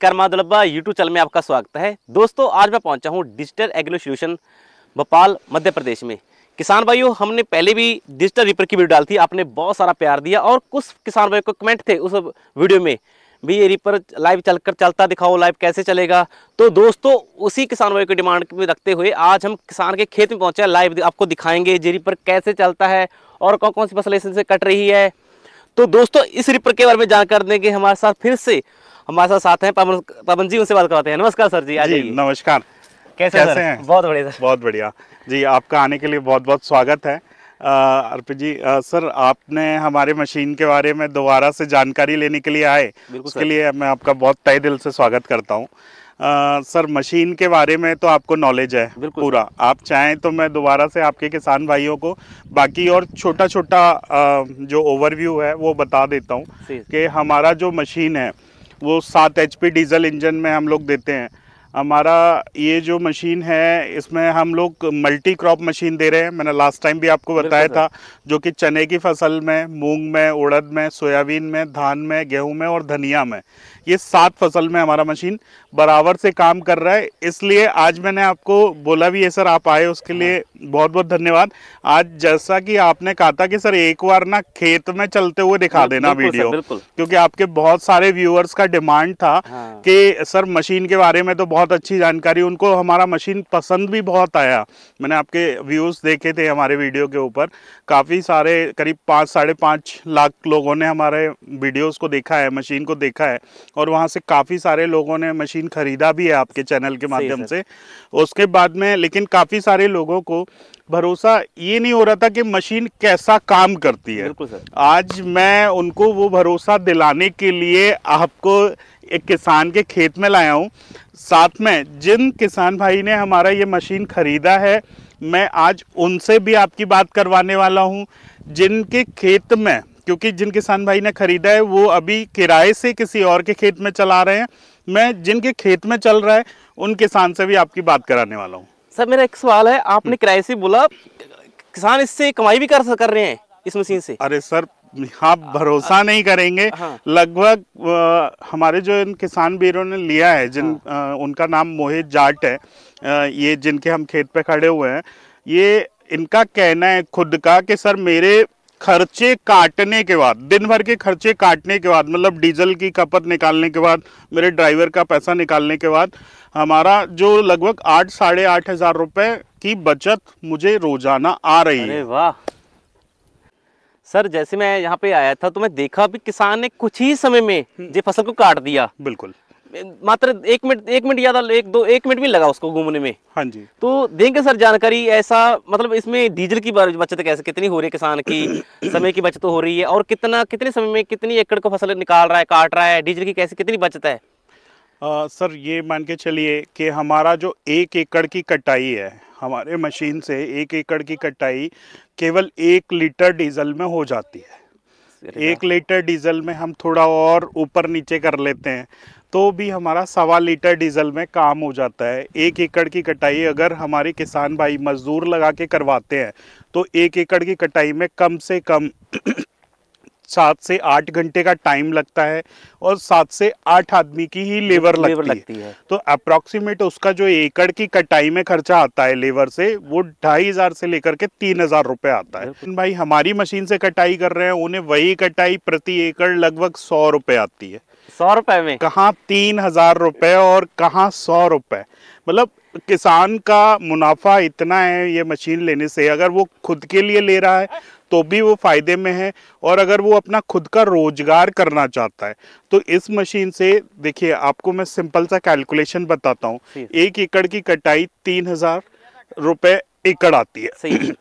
नमस्कार माधुलब्बा YouTube channel में आपका स्वागत है। दोस्तों आज मैं पहुंचा हूं digital agro solution Bhopal Madhya Pradesh में। किसान भाइयों, हमने पहले भी डिजिटल रीपर की वीडियो डाली थी, आपने बहुत सारा प्यार दिया और कुछ किसान भाइयों को कमेंट थे उस वीडियो में भी, ये रीपर लाइव चलता दिखाओ, लाइव कैसे चलेगा। तो दोस्तों उसी किसान भाइयों की डिमांड में रखते हुए आज हम किसान के खेत में पहुंचे हैं, लाइव आपको दिखाएंगे ये रीपर कैसे चलता है और कौन कौन सी फसल इससे कट रही है। तो दोस्तों इस रीपर के बारे में जानकारी देंगे हमारे साथ फिर से हमारे साथ हैं पवन जी, उनसे बात करवाते हैं। नमस्कार सर जी, आ जाइए। नमस्कार, कैसे हैं? बहुत बढ़िया सर। बहुत बढ़िया जी, आपका आने के लिए बहुत बहुत स्वागत है। अर्पित जी, सर आपने हमारे मशीन के बारे में दोबारा से जानकारी लेने के लिए आए, उसके लिए मैं आपका बहुत तहे दिल से स्वागत करता हूँ। सर मशीन के बारे में तो आपको नॉलेज है पूरा, आप चाहें तो मैं दोबारा से आपके किसान भाइयों को बाकी और छोटा छोटा जो ओवरव्यू है वो बता देता हूँ कि हमारा जो मशीन है वो 7 HP डीजल इंजन में हम लोग देते हैं। हमारा ये जो मशीन है इसमें हम लोग मल्टी क्रॉप मशीन दे रहे हैं। मैंने लास्ट टाइम भी आपको बताया था, जो कि चने की फसल में, मूंग में, उड़द में, सोयाबीन में, धान में, गेहूं में और धनिया में, ये 7 फसल में हमारा मशीन बराबर से काम कर रहा है। इसलिए आज मैंने आपको बोला भी है सर, आप आए उसके लिए बहुत बहुत धन्यवाद। आज जैसा कि आपने कहा था कि सर एक बार ना खेत में चलते हुए दिखा देना वीडियो, क्योंकि आपके बहुत सारे व्यूअर्स का डिमांड था कि सर मशीन के बारे में तो बहुत अच्छी जानकारी, उनको हमारा मशीन पसंद भी बहुत आया। मैंने आपके व्यूज देखे थे हमारे वीडियो के ऊपर, काफ़ी सारे करीब 5-5.5 लाख लोगों ने हमारे वीडियोस को देखा है, मशीन को देखा है, और वहाँ से काफ़ी सारे लोगों ने मशीन खरीदा भी है आपके चैनल के माध्यम से। उसके बाद में लेकिन काफ़ी सारे लोगों को भरोसा ये नहीं हो रहा था कि मशीन कैसा काम करती है। आज मैं उनको वो भरोसा दिलाने के लिए आपको एक किसान के खेत में लाया हूँ। साथ में जिन किसान भाई ने हमारा ये मशीन खरीदा है, मैं आज उनसे भी आपकी बात करवाने वाला हूँ, जिनके खेत में, क्योंकि जिन किसान भाई ने खरीदा है वो अभी किराए से किसी और के खेत में चला रहे हैं। मैं जिनके खेत में चल रहा है उन किसान से भी आपकी बात कराने वाला हूँ। सर मेरा एक सवाल है, आपने किराए से बोला, किसान इससे कमाई भी कर रहे हैं इस मशीन से? अरे सर आप भरोसा नहीं करेंगे, लगभग हमारे जो इन किसान वीरों ने लिया है, उनका नाम मोहित जाट है, ये जिनके हम खेत पे खड़े हुए हैं, ये इनका कहना है खुद का कि सर मेरे खर्चे काटने के बाद, दिन भर के खर्चे काटने के बाद, मतलब डीजल की खपत निकालने के बाद, मेरे ड्राइवर का पैसा निकालने के बाद, हमारा जो लगभग 8-8.5 हज़ार रुपए की बचत मुझे रोजाना आ रही है। अरे वाह सर, जैसे मैं यहाँ पे आया था तो मैं देखा भी किसान ने कुछ ही समय में ये फसल को काट दिया। बिल्कुल, मात्र 1 मिनट ज्यादा, 1 मिनट भी लगा उसको घूमने में। हाँ जी। तो देंगे सर जानकारी, ऐसा मतलब इसमें डीजल की बचत कैसे, कितनी हो रही है किसान की, समय की बचत हो रही है, और कितने समय में कितनी एकड़ को फसल निकाल रहा है, काट रहा है, डीजल की कैसे कितनी बचत है? सर ये मान के चलिए कि हमारा जो 1 एकड़ की कटाई है, हमारे मशीन से 1 एकड़ की कटाई केवल 1 लीटर डीजल में हो जाती है। 1 लीटर डीजल में हम थोड़ा और ऊपर नीचे कर लेते हैं तो भी हमारा 1.25 लीटर डीजल में काम हो जाता है। 1 एकड़ की कटाई अगर हमारे किसान भाई मजदूर लगा के करवाते हैं तो 1 एकड़ की कटाई में कम से कम 7 से 8 घंटे का टाइम लगता है, और 7 से 8 आदमी की ही लेबर लगती है। तो अप्रॉक्सीमेट उसका जो एकड़ की कटाई में खर्चा आता है लेबर से, वो 2,500 से लेकर के 3,000 रुपए आता है। भाई हमारी मशीन से कटाई कर रहे हैं, उन्हें वही कटाई प्रति एकड़ लगभग 100 रुपए आती है। 100 रुपए में कहाँ 3,000 रुपए और कहाँ 100 रुपए। मतलब किसान का मुनाफा इतना है ये मशीन लेने से, अगर वो खुद के लिए ले रहा है तो भी वो फायदे में है, और अगर वो अपना खुद का रोजगार करना चाहता है तो इस मशीन से, देखिए आपको मैं सिंपल सा कैलकुलेशन बताता हूँ। 1 एकड़ की कटाई 3,000 रुपए एकड़ आती है।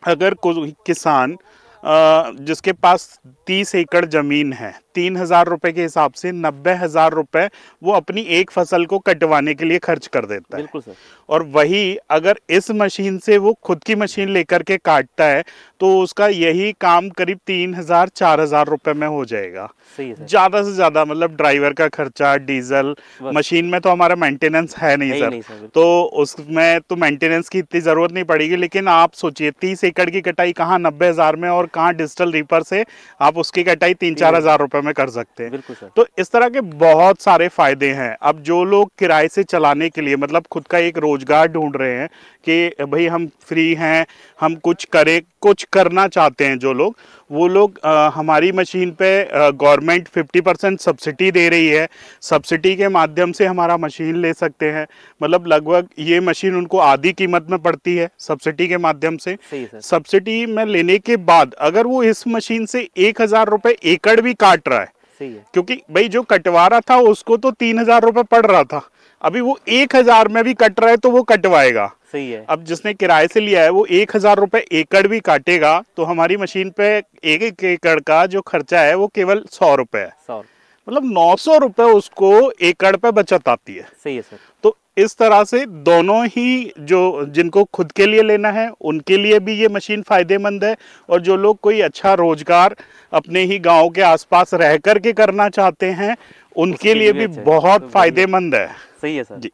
अगर कोई किसान जिसके पास 30 एकड़ जमीन है, 3,000 रुपए के हिसाब से 90,000 रुपए वो अपनी एक फसल को कटवाने के लिए खर्च कर देता है। बिल्कुल सर। और वही अगर इस मशीन से वो खुद की मशीन लेकर के काटता है तो उसका यही काम करीब 3,000-4,000 रुपए में हो जाएगा। ज्यादा से ज्यादा, मतलब ड्राइवर का खर्चा, डीजल, मशीन में तो हमारा मेंटेनेंस है नहीं सर, तो उसमें तो मेंटेनेंस की इतनी जरूरत नहीं पड़ेगी। लेकिन आप सोचिए 30 एकड़ की कटाई कहाँ 90,000 में, और कहाँ डिजिटल रीपर से आप उसकी कटाई 3-4 हज़ार रुपए में कर सकते हैं। बिल्कुल सर। तो इस तरह के बहुत सारे फायदे हैं। अब जो लोग किराए से चलाने के लिए मतलब खुद का एक रोजगार ढूंढ रहे हैं कि भाई हम फ्री हैं, हम कुछ करें, कुछ करना चाहते हैं जो लोग, वो लोग हमारी मशीन पे गवर्नमेंट 50% सब्सिडी दे रही है। सब्सिडी के माध्यम से हमारा मशीन ले सकते हैं। मतलब लगभग ये मशीन उनको आधी कीमत में पड़ती है सब्सिडी के माध्यम से। सही है सर। सब्सिडी में लेने के बाद अगर वो इस मशीन से 1,000 रुपये एकड़ भी काट रहा है, सही है, क्योंकि भाई जो कटवा रहा था उसको तो 3,000 रुपये पड़ रहा था, अभी वो 1,000 में भी कट रहा है तो वो कटवाएगा। सही है। अब जिसने किराए से लिया है वो 1,000 रुपये एकड़ भी काटेगा तो हमारी मशीन पे एक एक एकड़ का जो खर्चा है वो केवल 100 रुपये है। 100, मतलब 900 रुपये उसको एकड़ पे बचत आती है। सही है सर। तो इस तरह से दोनों ही जो जिनको खुद के लिए लेना है उनके लिए भी ये मशीन फायदेमंद है, और जो लोग कोई अच्छा रोजगार अपने ही गांव के आसपास रह कर के करना चाहते हैं उनके लिए भी अच्छा है। बहुत तो फायदेमंद है। सही है सर जी।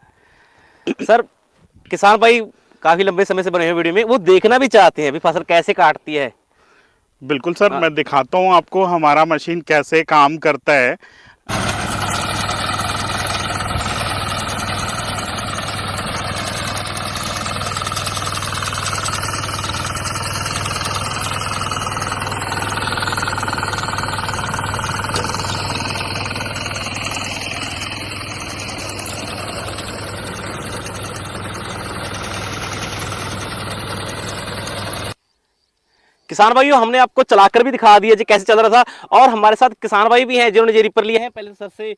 सर, किसान भाई काफी लंबे समय से बने हुए वीडियो में वो देखना भी चाहते हैं अभी फसल कैसे काटती है। बिल्कुल सर, मैं दिखाता हूँ आपको हमारा मशीन कैसे काम करता है। किसान भाइयों, हमने आपको चलाकर भी दिखा दिया जी कैसे चल रहा था, और हमारे साथ किसान भाई भी हैं जिन्होंने ये रिपर लिया है। पहले सर से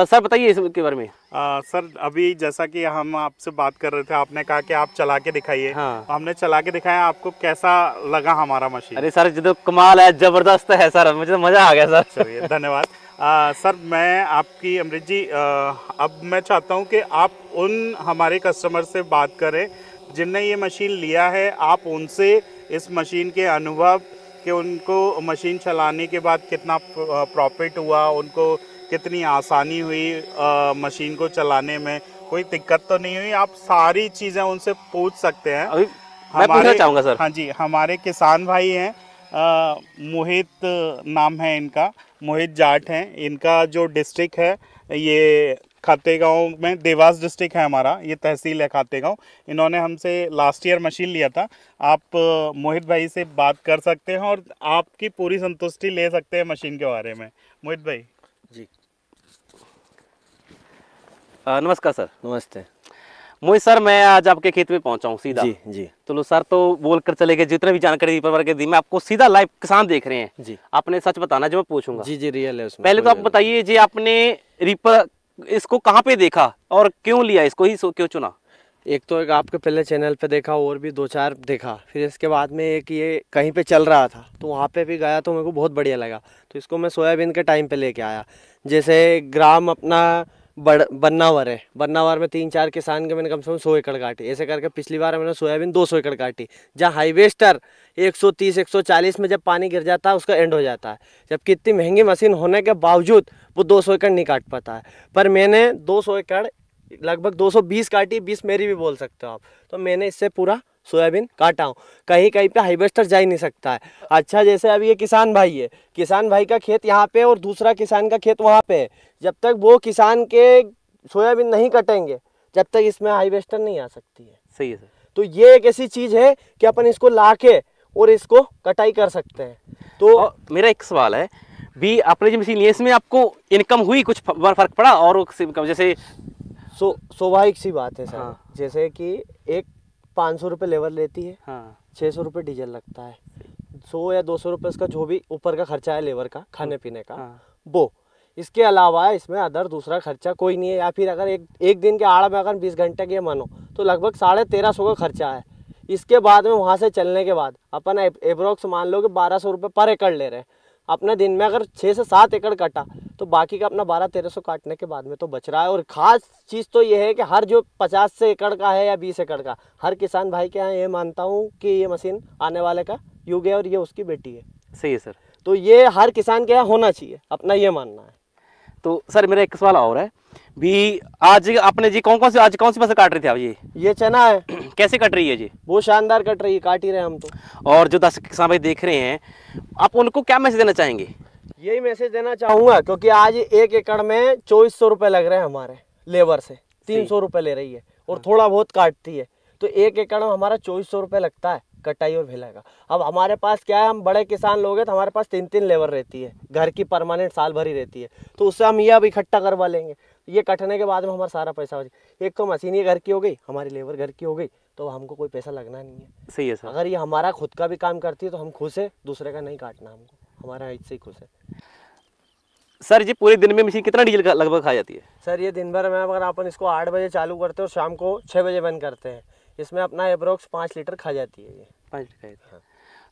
सर बताइए इसके बारे में। सर अभी जैसा कि हम आपसे बात कर रहे थे, आपने कहा कि आप चला के दिखाइए। हाँ। हमने चला के दिखाया, आपको कैसा लगा हमारा मशीन? अरे सर जो कमाल है, जबरदस्त है सर, मुझे तो मजा आ गया सर। चलिए धन्यवाद। सर मैं आपकी अमृत जी, अब मैं चाहता हूं कि आप उन हमारे कस्टमर से बात करें जिनने ये मशीन लिया है। आप उनसे इस मशीन के अनुभव कि उनको मशीन चलाने के बाद कितना प्रॉफिट हुआ, उनको कितनी आसानी हुई मशीन को चलाने में, कोई दिक्कत तो नहीं हुई, आप सारी चीज़ें उनसे पूछ सकते हैं। अभी मैं पूछना चाहूँगा सर। हाँ जी, हमारे किसान भाई हैं, मोहित नाम है इनका, मोहित जाट हैं। इनका जो डिस्ट्रिक्ट है ये खातेगांव में, देवास डिस्ट्रिक्ट है हमारा, ये तहसील है खातेगांव। इन्होंने हमसे लास्ट ईयर मशीन लिया था। आप मोहित भाई से बात कर सकते हैं और आपकी पूरी संतुष्टि ले सकते हैं मशीन के बारे में। मोहित भाई जी, नमस्कार सर। नमस्ते। मोहित सर, मैं आज आपके खेत में पहुंचा हूँ सीधा। जी जी चलो सर, तो बोल कर चले गए जितने भी जानकारी रिपर वर्क दी, मैं आपको सीधा लाइव किसान देख रहे हैं जी। आपने सच बताना जो मैं पूछूंगा। जी जी, रियल है उसमें। पहले तो आप बताइए जी, आपने रिपर इसको कहाँ पे देखा और क्यों लिया, इसको ही क्यों चुना? एक तो एक आपके पहले चैनल पे देखा, और भी 2-4 देखा, फिर इसके बाद में एक ये कहीं पे चल रहा था तो वहाँ पे भी गया तो मेरे को बहुत बढ़िया लगा, तो इसको मैं सोयाबीन के टाइम पे लेके आया। जैसे ग्राम अपना बन्नावर है, बन्नावर में 3-4 किसान के मैंने कम से कम 100 एकड़ काटी। ऐसे करके पिछली बार मैंने सोयाबीन 200 एकड़ काटी, जहाँ हाईवेस्टर 130-140 में जब पानी गिर जाता है उसका एंड हो जाता है। जबकि इतनी महंगी मशीन होने के बावजूद वो 200 एकड़ नहीं काट पाता है, पर मैंने 200 एकड़ लगभग 220 काटी, 20 मेरी भी बोल सकते हो आप। तो मैंने इससे पूरा सोयाबीन काटा हूँ। कहीं कहीं पे हाईवेस्टर जा ही नहीं सकता है। अच्छा, जैसे अभी ये किसान भाई है, किसान भाई का खेत यहाँ पे और दूसरा किसान का खेत वहाँ पे है। जब तक वो किसान के सोयाबीन नहीं कटेंगे जब तक इसमें हाईवेस्टर नहीं आ सकती है। सही है सर। तो ये एक ऐसी चीज़ है कि अपन इसको लाके और इसको कटाई कर सकते हैं। तो मेरा एक सवाल है भी, आपने जो मशीन ली है इसमें आपको इनकम हुई, कुछ फर्क पड़ा? और जैसे स्वाभाविक सी बात है सर। हाँ। जैसे कि एक 500 रुपये लेबर लेती है, हाँ। 600 रुपये डीजल लगता है, 100 या 200 रुपये इसका जो भी ऊपर का खर्चा है लेबर का, खाने पीने का, हाँ। वो इसके अलावा इसमें अदर दूसरा खर्चा कोई नहीं है। या फिर अगर एक दिन के आड़ में अगर 20 घंटे की मानो तो लगभग 1350 का खर्चा है। इसके बाद में वहाँ से चलने के बाद अपन एप्रोक्स मान लो कि 1200 रुपये पर एकड़ ले रहे हैं। अपने दिन में अगर 6 से 7 एकड़ कटा तो बाकी का अपना 1200-1300 काटने के बाद में तो बच रहा है। और ख़ास चीज़ तो ये है कि हर जो 50 से एकड़ का है या 20 एकड़ का, हर किसान भाई के यहाँ ये मानता हूँ कि ये मशीन आने वाले का युग है और ये उसकी बेटी है। सही है सर। तो ये हर किसान के यहाँ होना चाहिए, अपना ये मानना है। तो सर मेरा एक सवाल और है भी, आज आपने जी कौन सी फसल काट रहे थे आप? ये चना है। कैसे कट रही है जी? वो शानदार कट रही है, काट ही रहे हम तो। और जो 10 किसान भाई देख रहे हैं, आप उनको क्या मैसेज देना चाहेंगे? यही मैसेज देना चाहूँगा, क्योंकि आज 1 एकड़ में 2400 रुपये लग रहे हैं हमारे लेबर से, 300 रुपये ले रही है और थोड़ा बहुत काटती है, तो 1 एकड़ में हमारा 2400 रुपये लगता है कटाई और भिलाई का। अब हमारे पास क्या है, हम बड़े किसान लोग हैं तो हमारे पास 3-3 लेबर रहती है, घर की परमानेंट साल भरी रहती है, तो उससे हम ये अब इकट्ठा करवा लेंगे। ये कटने के बाद में हमारा सारा पैसा हो जाए। एक तो मशीन ये घर की हो गई, हमारी लेबर घर की हो गई, तो हमको कोई पैसा लगना नहीं है। सही है सर। अगर ये हमारा खुद का भी काम करती है तो हम खुश है, दूसरे का नहीं काटना हमको, हमारा इससे ही खुश है। सर जी पूरे दिन में मशीन कितना डीजल लगभग खा जाती है? सर ये दिन भर में अगर अपन इसको 8 बजे चालू करते हैं और शाम को 6 बजे बंद करते हैं, इसमें अपना एप्रोक्स 5 लीटर खा जाती है ये। 5 लीटर।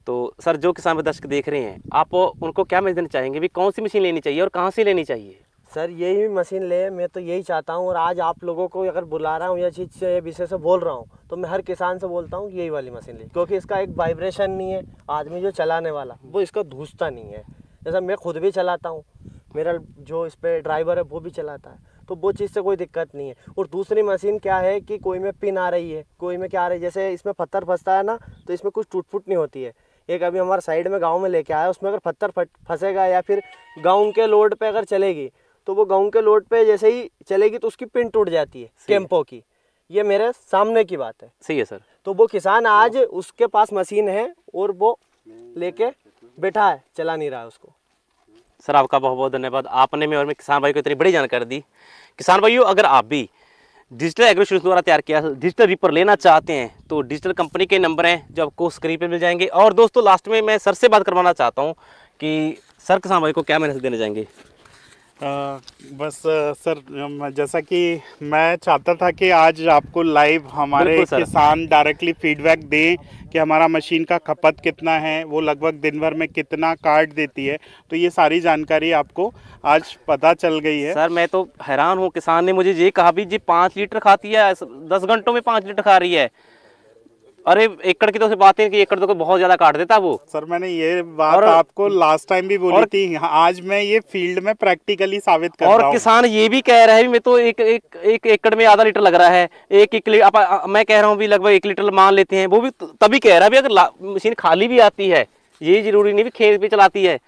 तो सर जो किसान दर्शक देख रहे हैं, आप उनको क्या मैसेज देना चाहेंगे भी कौन सी मशीन लेनी चाहिए और कहाँ से लेनी चाहिए? सर यही मशीन ले, मैं तो यही चाहता हूँ, और आज आप लोगों को अगर बुला रहा हूँ या चीज़ से विषय से बोल रहा हूँ, तो मैं हर किसान से बोलता हूँ कि यही वाली मशीन ले, क्योंकि इसका एक वाइब्रेशन नहीं है, आदमी जो चलाने वाला वो इसका धूसता नहीं है। जैसा मैं खुद भी चलाता हूँ, मेरा जो इस पर ड्राइवर है वो भी चलाता है, तो वो चीज़ से कोई दिक्कत नहीं है। और दूसरी मशीन क्या है कि कोई में पिन आ रही है, कोई में क्या आ रही है, जैसे इसमें पत्थर फंसता है ना, तो इसमें कुछ टूट फूट नहीं होती है। एक अभी हमारे साइड में गांव में लेके आया, उसमें अगर पत्थर फंसेगा या फिर गाँव के लोड पे अगर चलेगी, तो वो गाँव के लोड पे जैसे ही चलेगी तो उसकी पिन टूट जाती है कैंपो की। ये मेरे सामने की बात है। सही है सर। तो वो किसान आज उसके पास मशीन है और वो लेके बैठा है, चला नहीं रहा है उसको। सर आपका बहुत बहुत धन्यवाद, आपने में और मैं किसान भाई को इतनी बड़ी जानकारी दी। किसान भाइयों, अगर आप भी डिजिटल एग्रो सोल्यूशन द्वारा तैयार किया डिजिटल रीपर लेना चाहते हैं तो डिजिटल कंपनी के नंबर हैं जो आपको स्क्रीन पे मिल जाएंगे। और दोस्तों लास्ट में मैं सर से बात करवाना चाहता हूँ कि सर किसान भाई को क्या मैसेज देना चाहेंगे? बस सर, जैसा कि मैं चाहता था कि आज आपको लाइव हमारे किसान डायरेक्टली फीडबैक दें कि हमारा मशीन का खपत कितना है, वो लगभग दिन भर में कितना काट देती है, तो ये सारी जानकारी आपको आज पता चल गई है। सर मैं तो हैरान हूँ, किसान ने मुझे ये कहा भी जी 5 लीटर खाती है, 10 घंटों में 5 लीटर खा रही है। अरे एकड़ की तो बात है कि एकड़ तो बहुत ज्यादा काट देता वो। सर मैंने ये बात आपको लास्ट टाइम भी बोली थी, आज मैं ये फील्ड में प्रैक्टिकली साबित कर रहा हूं। और किसान ये भी कह रहा है मैं तो एक एकड़ में आधा लीटर लग रहा है, मैं कह रहा हूँ भी लगभग 1 लीटर मान लेते हैं, वो भी तभी कह रहा है भी अगर मशीन खाली भी आती है, ये जरूरी नहीं भी खेत पे चलाती है,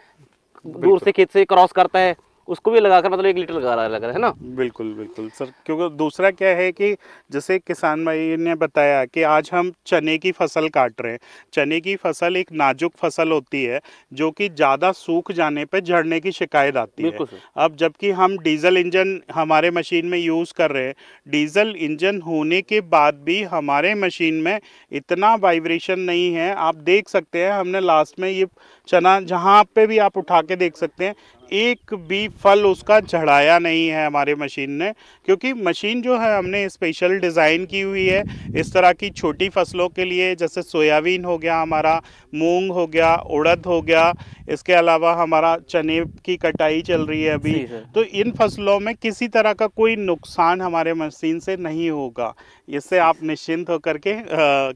दूर से खेत से क्रॉस करता है उसको भी लगाकर मतलब 1 लीटर लग रहा है ना। बिल्कुल बिल्कुल सर, क्योंकि दूसरा क्या है कि जैसे किसान भाई ने बताया कि आज हम चने की फसल काट रहे हैं। चने की फसल एक नाजुक फसल होती है जो कि ज़्यादा सूख जाने पे झड़ने की शिकायत आती है। अब जबकि हम डीजल इंजन हमारे मशीन में यूज़ कर रहे हैं, डीजल इंजन होने के बाद भी हमारे मशीन में इतना वाइब्रेशन नहीं है। आप देख सकते हैं, हमने लास्ट में ये चना जहाँ पे भी आप उठा के देख सकते हैं, एक भी फल उसका झड़ाया नहीं है हमारे मशीन ने, क्योंकि मशीन जो है हमने स्पेशल डिज़ाइन की हुई है इस तरह की छोटी फसलों के लिए, जैसे सोयाबीन हो गया, हमारा मूंग हो गया, उड़द हो गया, इसके अलावा हमारा चने की कटाई चल रही है अभी, तो इन फसलों में किसी तरह का कोई नुकसान हमारे मशीन से नहीं होगा। इससे आप निश्चिंत होकर के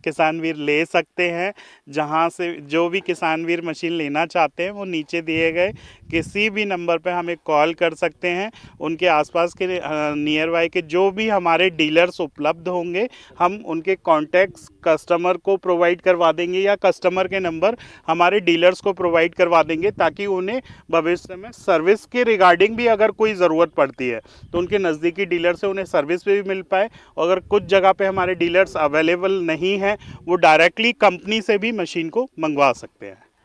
किसान वीर ले सकते हैं। जहां से जो भी किसान वीर मशीन लेना चाहते हैं वो नीचे दिए गए किसी भी नंबर पे हमें कॉल कर सकते हैं। उनके आसपास के नियर बाय के जो भी हमारे डीलर्स उपलब्ध होंगे, हम उनके कॉन्टैक्ट्स कस्टमर को प्रोवाइड करवा देंगे या कस्टमर के नंबर हमारे डीलर्स को प्रोवाइड करवा देंगे, ताकि उन्हें भविष्य में सर्विस के रिगार्डिंग भी अगर कोई ज़रूरत पड़ती है तो उनके नज़दीकी डीलर से उन्हें सर्विस भी मिल पाए। अगर कुछ जगह पे हमारे डीलर्स अवेलेबल नहीं हैं, वो डायरेक्टली कंपनी से भी मशीन को मंगवा सकते हैं।